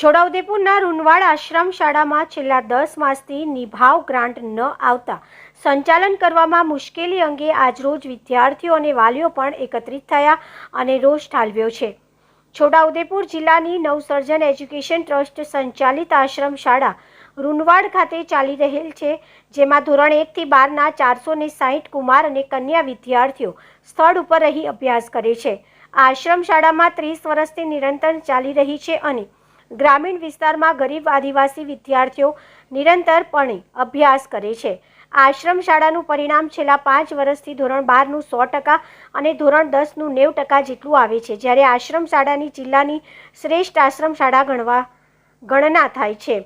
છોટાઉદેપુરના રૂનવાડ આશ્રમ શાળામાં છેલ્લા 10 માસથી નિભાવ ગ્રાન્ટ ન આવતા સંચાલન કરવામાં મુશ્કેલી અંગે આજરોજ વિદ્યાર્થીઓ અને વાલીઓ પણ એકત્રિત થયા અને રોષ ઠાલવ્યો છે. છોટાઉદેપુર જિલ્લાની નવસર્જન એજ્યુકેશન ટ્રસ્ટ સંચાલિત આશ્રમ શાળા રૂનવાડ ખાતે ચાલી રહેલ છે, જેમાં ધોરણ 1 થી 12ના 460 કુમાર અને કન્યા વિદ્યાર્થીઓ સ્થળ ઉપર રહી અભ્યાસ કરે છે. આ આશ્રમ શાળામાં 30 વર્ષથી નિરંતર ચાલી રહી છે અને ગ્રામીણ વિસ્તારમાં ગરીબ આદિવાસી વિદ્યાર્થીઓ નિરંતરપણે અભ્યાસ કરે છે. આશ્રમ શાળાનું પરિણામ છેલ્લા 5 વર્ષથી ધોરણ 12નું 100% અને ધોરણ 10નું 90% જેટલું આવે છે, જ્યારે આશ્રમ શાળાની જિલ્લાની શ્રેષ્ઠ આશ્રમ શાળા ગણના થાય છે.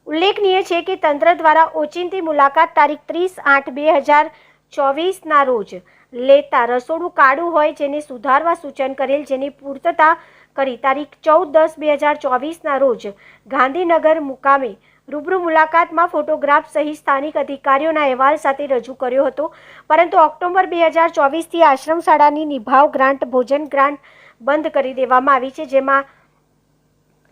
ઉલ્લેખનીય છે કે તંત્ર દ્વારા ઓચિંતી મુલાકાત તારીખ 30/8/2024ના રોજ લેતા રસોડું કાળું હોય જેને સુધારવા સૂચન કરેલ, જેની પૂર્તતા કરી તારીખ 14/10/2024ના રોજ ગાંધીનગર મુકામે રૂબરૂ મુલાકાતમાં ફોટોગ્રાફ સહિત સ્થાનિક અધિકારીઓના અહેવાલ સાથે રજૂ કર્યો હતો. પરંતુ ઓક્ટોબર 2024થી આશ્રમ શાળાની નિભાવ ગ્રાન્ટ ભોજન ગ્રાન્ટ બંધ કરી દેવામાં આવી છે,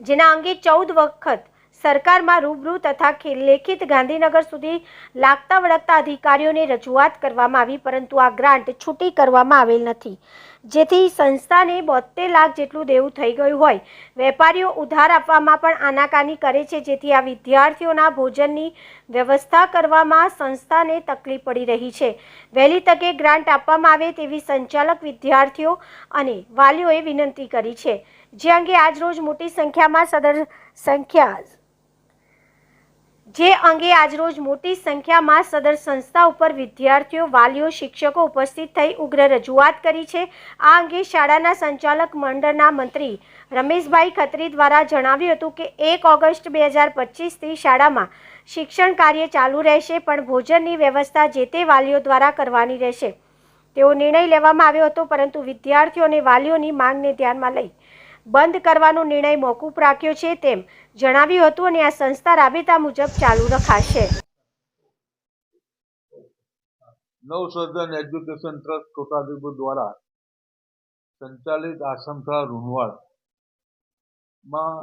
જેના અંગે 14 વખત સરકારમાં રૂબરૂ તથા લેખિત ગાંધીનગર સુધી લાગતા વળગતા અધિકારીઓને રજૂઆત કરવામાં આવી, પરંતુ આ ગ્રાન્ટ છૂટી કરવામાં આવેલ નથી, જેથી સંસ્થાને 72 લાખ જેટલું દેવું થઈ ગયું હોય. વેપારીઓ ઉધાર આપવામાં પણ આનાકાની કરે છે, જેથી આ વિદ્યાર્થીઓના ભોજનની વ્યવસ્થા કરવામાં સંસ્થાને તકલીફ પડી રહી છે. વહેલી તકે ગ્રાન્ટ આપવામાં આવે તેવી સંચાલક વિદ્યાર્થીઓ અને વાલીઓએ વિનંતી કરી છે, જે અંગે આજરોજ મોટી સંખ્યામાં સદર સંસ્થા ઉપર વિદ્યાર્થીઓ, વાલીઓ, શિક્ષકો ઉપસ્થિત થઈ ઉગ્ર રજૂઆત કરી છે. આ અંગે શાળાના સંચાલક મંડળના મંત્રી રમેશભાઈ ખત્રી દ્વારા જણાવ્યું હતું કે 1 ઓગસ્ટ 2025થી શાળામાં શિક્ષણ કાર્ય ચાલુ રહેશે, પણ ભોજનની વ્યવસ્થા જે તે વાલીઓ દ્વારા કરવાની રહેશે તેવો નિર્ણય લેવામાં આવ્યો હતો, પરંતુ વિદ્યાર્થીઓ અને વાલીઓની માંગને ધ્યાનમાં લઈ બંધ કરવાનો નિર્ણય મોકૂફ રાખ્યો છે તેમ જણાવ્યું હતું અને આ સંસ્થા રાબેતા મુજબ ચાલુ રખાશે. નવસર્જન એજ્યુકેશન ટ્રસ્ટ છોટાઉદેપુર દ્વારા સંચાલિત આશ્રમ શાળા રૂનવાડમાં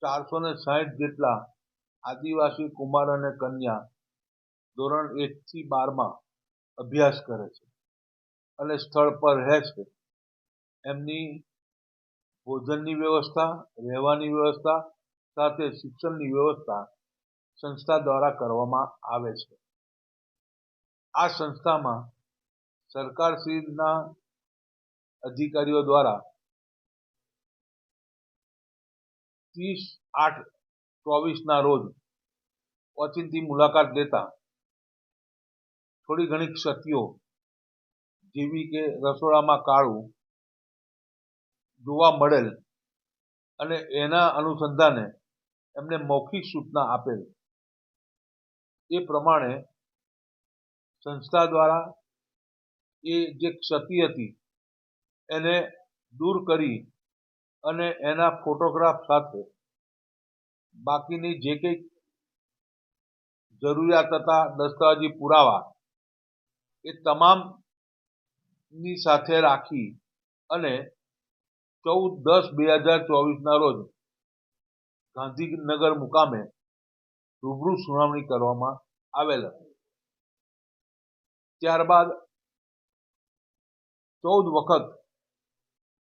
460 જેટલા આદિવાસી કુમાર અને કન્યા ધોરણ 1 થી 12માં અભ્યાસ કરે છે અને સ્થળ પર રહે છે. એમની ભોજનની વ્યવસ્થા, રહેવાની વ્યવસ્થા સાથે શિક્ષણની વ્યવસ્થા સંસ્થા દ્વારા કરવામાં આવે છે. આ સંસ્થામાં સરકારશ્રીના અધિકારીઓ દ્વારા 30/8/24ના રોજ ઓચિંતી મુલાકાત લેતા થોડી ઘણી ક્ષતિઓ જેવી કે રસોડામાં કાળું જોવા મળેલ અને એના અનુસંધાને એમને મૌખિક સૂચના આપેલ. એ પ્રમાણે સંસ્થા દ્વારા એ જે ક્ષતિ હતી એને દૂર કરી અને એના ફોટોગ્રાફ સાથે બાકીની જે કંઈક જરૂરિયાત હતા દસ્તાવેજી પુરાવા એ તમામની સાથે રાખી અને 14/10/2024ના રોજ ગાંધીનગર મુકામે રૂબરૂ સુનાવણી કરવામાં આવેલ હતી. ત્યારબાદ 14 વખત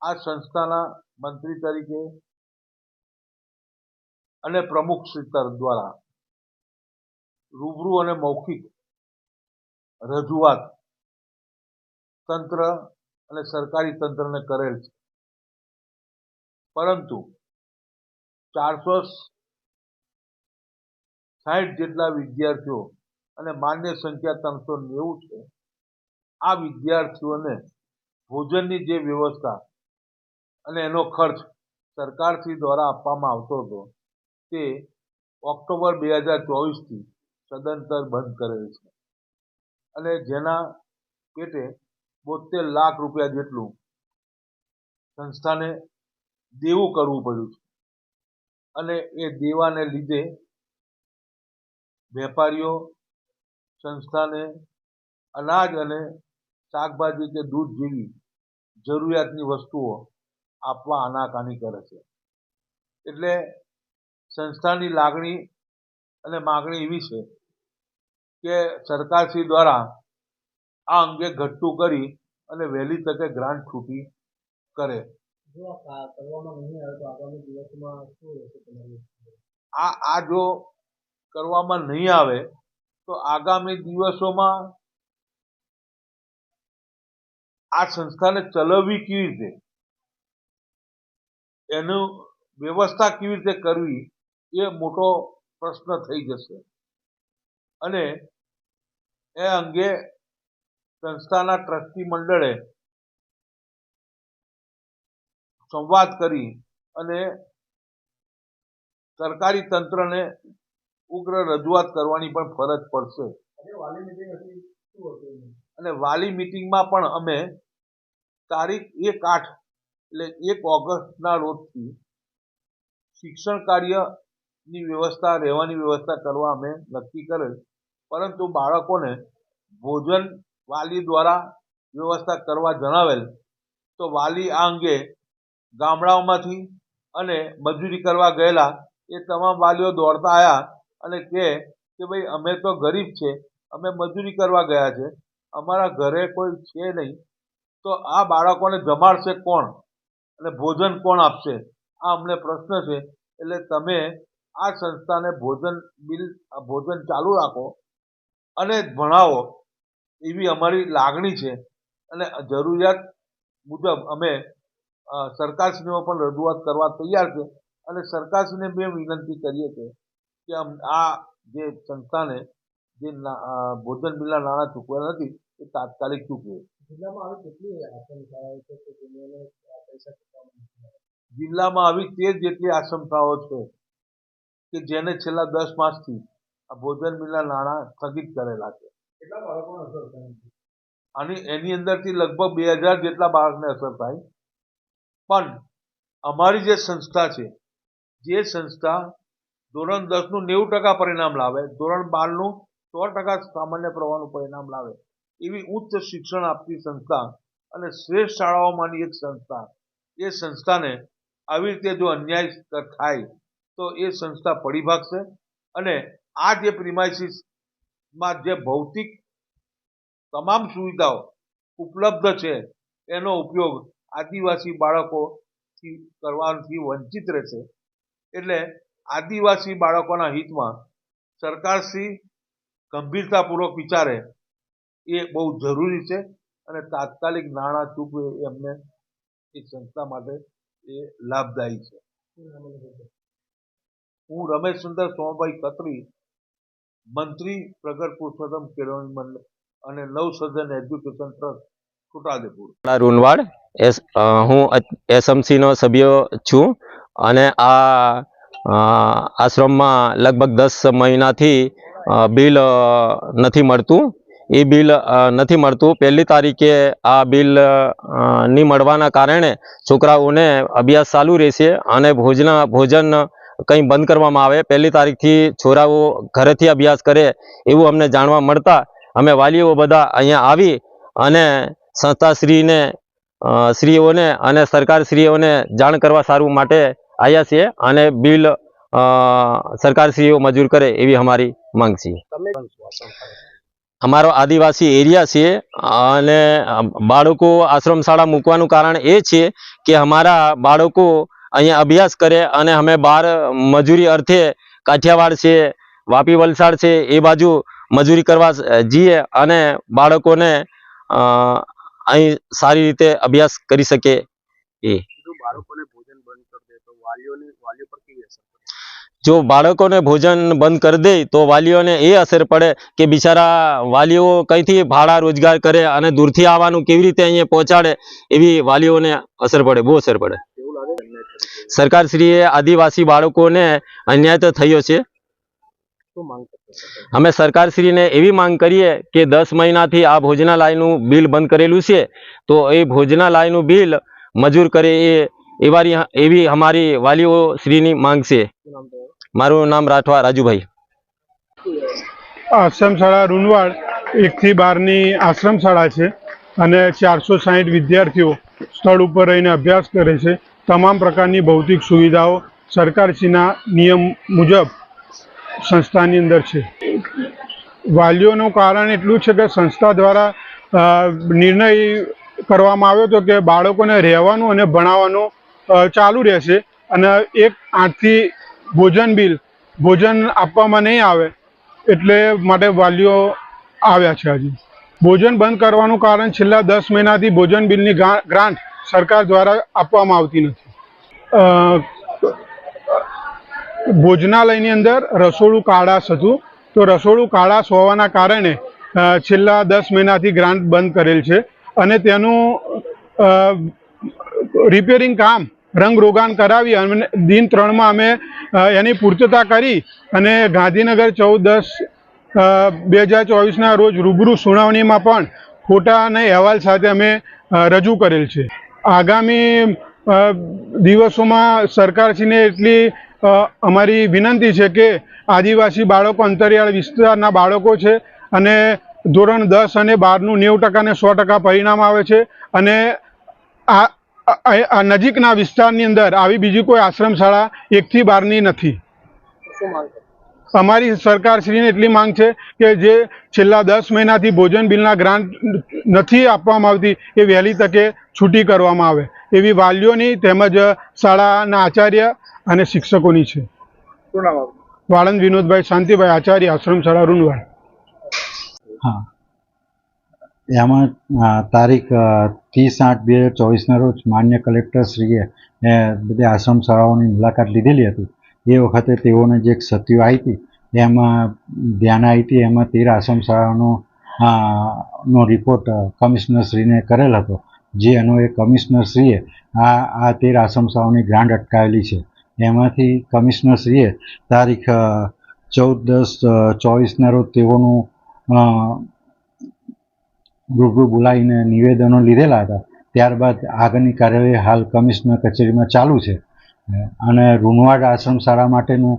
આ સંસ્થાના મંત્રી તરીકે અને પ્રમુખ શ્રી દ્વારા રૂબરૂ અને મૌખિક રજૂઆત તંત્ર અને સરકારી તંત્રને કરેલ છે, પરંતુ 460 જેટલા વિદ્યાર્થીઓ અને માન્ય સંખ્યા 390 છે. આ વિદ્યાર્થીઓને ભોજનની જે વ્યવસ્થા અને એનો ખર્ચ સરકારશ્રી દ્વારા આપવામાં આવતો હતો તે ઓક્ટોબર 2024થી સદંતર બંધ કરેલ છે અને જેના પેટે 72 લાખ રૂપિયા જેટલું સંસ્થાને દેવું કરવું પડ્યું છે અને એ દેવાને લીધે વેપારીઓ સંસ્થાને અનાજ અને શાકભાજી કે દૂધ જેવી જરૂરિયાતની વસ્તુઓ આપવા આનાકાની કરે છે. એટલે સંસ્થાની લાગણી અને માગણી એવી છે કે સરકારશ્રી દ્વારા આ અંગે ઘટતું કરી અને વહેલી તકે ગ્રાન્ટ છૂટી કરે. જો આ કરવામાં નહીં આવે તો આગામી દિવસમાં શું રહેશે તમારી? આ જો કરવામાં નહીં આવે તો આગામી દિવસોમાં આ સંસ્થાને ચલાવવી કેવી રીતે, એનું વ્યવસ્થા કેવી રીતે કરવી એ મોટો પ્રશ્ન થઈ જશે અને એ અંગે સંસ્થાના ટ્રસ્ટી મંડળે સંવાદ કરી અને સરકારી તંત્રને ઉગ્ર રજૂઆત કરવાની પણ ફરજ પડશે. અને વાલી મિટિંગમાં પણ અમે તારીખ 1/8 એટલે 1 ઓગસ્ટના રોજથી શિક્ષણ કાર્યની વ્યવસ્થા, રહેવાની વ્યવસ્થા કરવા અમે નક્કી કરેલ, પરંતુ બાળકોને ભોજન વાલી દ્વારા વ્યવસ્થા કરવા જણાવેલ તો વાલી આ અંગે ગામડાઓમાંથી અને મજૂરી કરવા ગયેલા એ તમામ વાલીઓ દોડતા આવ્યા અને કહે કે ભાઈ અમે તો ગરીબ છે, અમે મજૂરી કરવા ગયા છે, અમારા ઘરે કોઈ છે નહીં, તો આ બાળકોને જમાડશે કોણ અને ભોજન કોણ આપશે, આ અમને પ્રશ્ન છે. એટલે તમે આ સંસ્થાને ભોજન ચાલુ રાખો અને ભણાવો એવી અમારી લાગણી છે. અને જરૂરિયાત મુજબ અમે સરકારશ્રીને પણ રજૂઆત કરવા તૈયાર છે અને સરકારશ્રીને બે વિનંતી કરીએ છીએ કે આ જે સંસ્થાને જે ભોજન બિલના નાણાં ચૂકવેલ નથી એ તાત્કાલિક ચૂકવે. જિલ્લામાં આવી કેટલી આશ્રમશાળાઓ છે કે જેને પૈસા ચૂકવવામાં નથી આવ્યા? જિલ્લામાં આવી 13 જેટલી આશ્રમશાળાઓ છે કે જેને છેલ્લા 10 માસથી આ ભોજન બિલના નાણાં સ્થગિત કરેલા છે. કેટલા બાળકોને અસર થાય છે? અને એની અંદરથી લગભગ 2000 જેટલા બાળકને અસર થાય. પણ અમારી જે સંસ્થા છે, જે સંસ્થા ધોરણ 10નું 90% પરિણામ લાવે, ધોરણ 12નું 100% સામાન્ય પ્રવાહનું પરિણામ લાવે એવી ઉચ્ચ શિક્ષણ આપતી સંસ્થા અને શ્રેષ્ઠ શાળાઓમાંની એક સંસ્થા, એ સંસ્થાને આવી રીતે જો અન્યાય થાય તો એ સંસ્થા પડી ભાગશે. અને આ જે પ્રિમાઇસીસમાં જે ભૌતિક તમામ સુવિધાઓ ઉપલબ્ધ છે એનો ઉપયોગ આદિવાસી બાળકોથી કરવાથી વંચિત રહેશે. એટલે આદિવાસી બાળકોના હિતમાં સરકારશ્રી ગંભીરતાપૂર્વક વિચારે એ બહુ જરૂરી છે અને તાત્કાલિક નાણાં ચૂકવે એ અમને એ સંસ્થા માટે એ લાભદાયી છે. હું રમેશ સુંદર સોમભાઈ ખત્રી, મંત્રી પ્રગટ પુરુષોત્તમ કેળવણી મંડળ અને નવસર્જન એજ્યુકેશન ટ્રસ્ટ, છોટાઉદેપુર. રૂનવાડ હું એસએમસી નો સભ્ય છું અને આ આશ્રમમાં લગભગ 10 મહિનાથી બિલ નથી મળતું. એ બિલ નથી મળતું. 1લી તારીખે આ બિલ નહીં મળવાના કારણે છોકરાઓને અભ્યાસ ચાલુ રહેશે અને ભોજન કંઈ બંધ કરવામાં આવે. 1લી તારીખથી છોરાઓ ઘરેથી અભ્યાસ કરે એવું અમને જાણવા મળતા અમે વાલીઓ બધા અહીંયા આવી અને શ્રીઓને અને સરકારશ્રીઓને જાણ કરવા સારું માટે આવ્યા છીએ અને બિલ સરકારશ્રીઓ મંજૂર કરે એવી અમારી માંગ છે. અમારો આદિવાસી એરિયા છે અને બાળકો આશ્રમ શાળા મૂકવાનું કારણ એ છે કે અમારા બાળકો અહીંયા અભ્યાસ કરે અને અમે બહાર મજૂરી અર્થે કાઠિયાવાડ છે, વાપી, વલસાડ છે એ બાજુ મજૂરી કરવા જઈએ અને બાળકોને અહીં સારી રીતે અભ્યાસ કરી શકે. જો બાળકોને ભોજન બંધ કરી દે તો વાલીઓને એ અસર પડે કે બિચારા વાલીઓ કંઈથી ભાડા રોજગાર કરે અને દૂરથી આવવાનું કેવી રીતે અહીંયા પહોંચાડે એવી વાલીઓને અસર પડે, બહુ અસર પડે. સરકારશ્રીએ આદિવાસી બાળકોને અન્યાય તો થયો છે. અમે સરકારશ્રીને એવી માંગ કરીએ કે 10 મહિનાથી આ ભોજનાલયનું બિલ બંધ કરેલું છે તો એ ભોજનાલયનું બિલ મંજૂર કરે એવી અમારી વાલીઓ શ્રીની માંગ છે. મારું નામ રાઠવા રાજુભાઈ. આશ્રમશાળા રૂનવાડ 1 થી 12ની આશ્રમશાળા છે અને 460 વિદ્યાર્થીઓ સ્થળ ઉપર રહીને અભ્યાસ કરે છે. તમામ પ્રકારની ભૌતિક સુવિધાઓ સરકારશ્રીના નિયમ મુજબ સંસ્થાની અંદર છે. વાલીઓનું કારણ એટલું છે કે સંસ્થા દ્વારા નિર્ણય કરવામાં આવ્યો હતો કે બાળકોને રહેવાનું અને ભણાવવાનું ચાલુ રહેશે અને 1/8થી ભોજન આપવામાં નહીં આવે એટલે માટે વાલીઓ આવ્યા છે. હજી ભોજન બંધ કરવાનું કારણ છેલ્લા 10 મહિનાથી ભોજન બિલની ગ્રાન્ટ સરકાર દ્વારા આપવામાં આવતી નથી. ભોજનાલયની અંદર રસોડું કાળાશ હતું, તો રસોડું કાળાશ હોવાના કારણે છેલ્લા 10 મહિનાથી ગ્રાન્ટ બંધ કરેલ છે અને તેનું રિપેરિંગ કામ રંગરોગાન કરાવી અને દિન 3માં અમે એની પૂર્તતા કરી અને ગાંધીનગર 14/10/2024ના રોજ રૂબરૂ સુનાવણીમાં પણ ફોટા અને અહેવાલ સાથે અમે રજૂ કરેલ છે. આગામી દિવસોમાં સરકારશ્રીને એટલી અમારી વિનંતી છે કે આદિવાસી બાળકો, અંતરિયાળ વિસ્તારના બાળકો છે અને ધોરણ 10 અને 12નું 90% અને 100% પરિણામ આવે છે અને આ નજીકના વિસ્તારની અંદર આવી બીજી કોઈ આશ્રમ શાળા 1 થી 12ની નથી. અમારી સરકારશ્રીને એટલી માંગ છે કે જે છેલ્લા 10 મહિનાથી ભોજન બિલના ગ્રાન્ટ નથી આપવામાં આવતી એ વહેલી તકે છૂટી કરવામાં આવે એવી વાલીઓની તેમજ શાળાના આચાર્ય અને શિક્ષકોની છે. વાળંદ વિનોદભાઈ શાંતિભાઈ, આચાર્ય, આશ્રમ શાળા રૂનવાડ. હા, એમાં તારીખ 30/8/2024ના રોજ માન્ય કલેક્ટરશ્રીએ બધી આશ્રમ શાળાઓની મુલાકાત લીધેલી હતી. એ વખતે તેઓને જે ક્ષતિઓ આવી હતી એમાં ધ્યાન આવી હતી. એમાં 13 આશ્રમ શાળાનો રિપોર્ટ કમિશનરશ્રીને કરેલ હતો, જે અન્વયે કમિશનરશ્રીએ આ 13 આશ્રમ શાળાઓની ગ્રાન્ટ અટકાવેલી છે. એમાંથી કમિશનરશ્રીએ તારીખ 14/10/24ના રોજ તેઓનું રૂબરૂ બોલાવીને નિવેદનો લીધેલા હતા. ત્યારબાદ આગળની કાર્યવાહી હાલ કમિશનર કચેરીમાં ચાલુ છે અને રૂનવાડ આશ્રમ શાળા માટેનું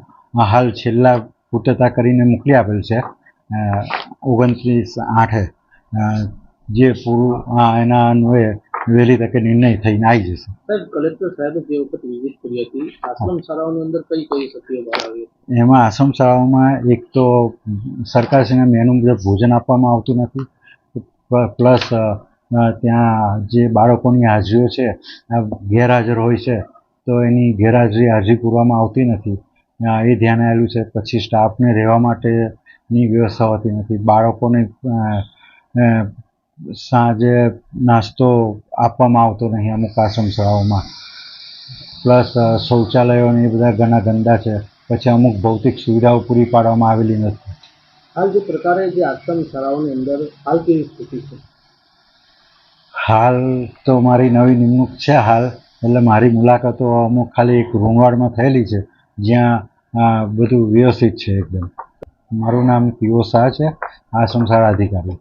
હાલ છેલ્લા પૂર્તતા કરીને મોકલી આપેલ છે 29/8 જે પૂરું એના અન્વયે વહેલી તકે નિર્ણય થઈને આવી જશે. સાહેબ, કલેક્ટર સાહેબે જે વખત વિઝિટ કરી હતી આશ્રમ શાળાઓની અંદર કઈ ક્ષતિઓ બહાર આવી? એમાં આશ્રમ શાળાઓમાં એક તો સરકારશ્રીના મેનુ મુજબ ભોજન આપવામાં આવતું નથી, પ્લસ ત્યાં જે બાળકોની હાજરીઓ છે ગેરહાજર હોય છે તો એની ગેરહાજરી હાજરી પૂરવામાં આવતી નથી, એ ધ્યાન આવેલું છે. પછી સ્ટાફને રહેવા માટેની વ્યવસ્થા હોતી નથી. બાળકોને સાંજે નાસ્તો આપવામાં આવતો નહીં અમુક આશ્રમ શાળાઓમાં. પ્લસ શૌચાલયોને એ બધા ઘણા ગંદા છે. પછી અમુક ભૌતિક સુવિધાઓ પૂરી પાડવામાં આવેલી નથી. હાલ જે પ્રકારે જે આશ્રમ શાળાઓની અંદર હાલ કેવી સ્થિતિ છે? હાલ તો મારી નવી નિમણૂક છે હાલ, એટલે મારી મુલાકાતો અમુક ખાલી એક રૂનવાડમાં થયેલી છે જ્યાં બધું વ્યવસ્થિત છે એકદમ. મારું નામ પીઓ શાહ છે, આશ્રમ શાળા અધિકારી.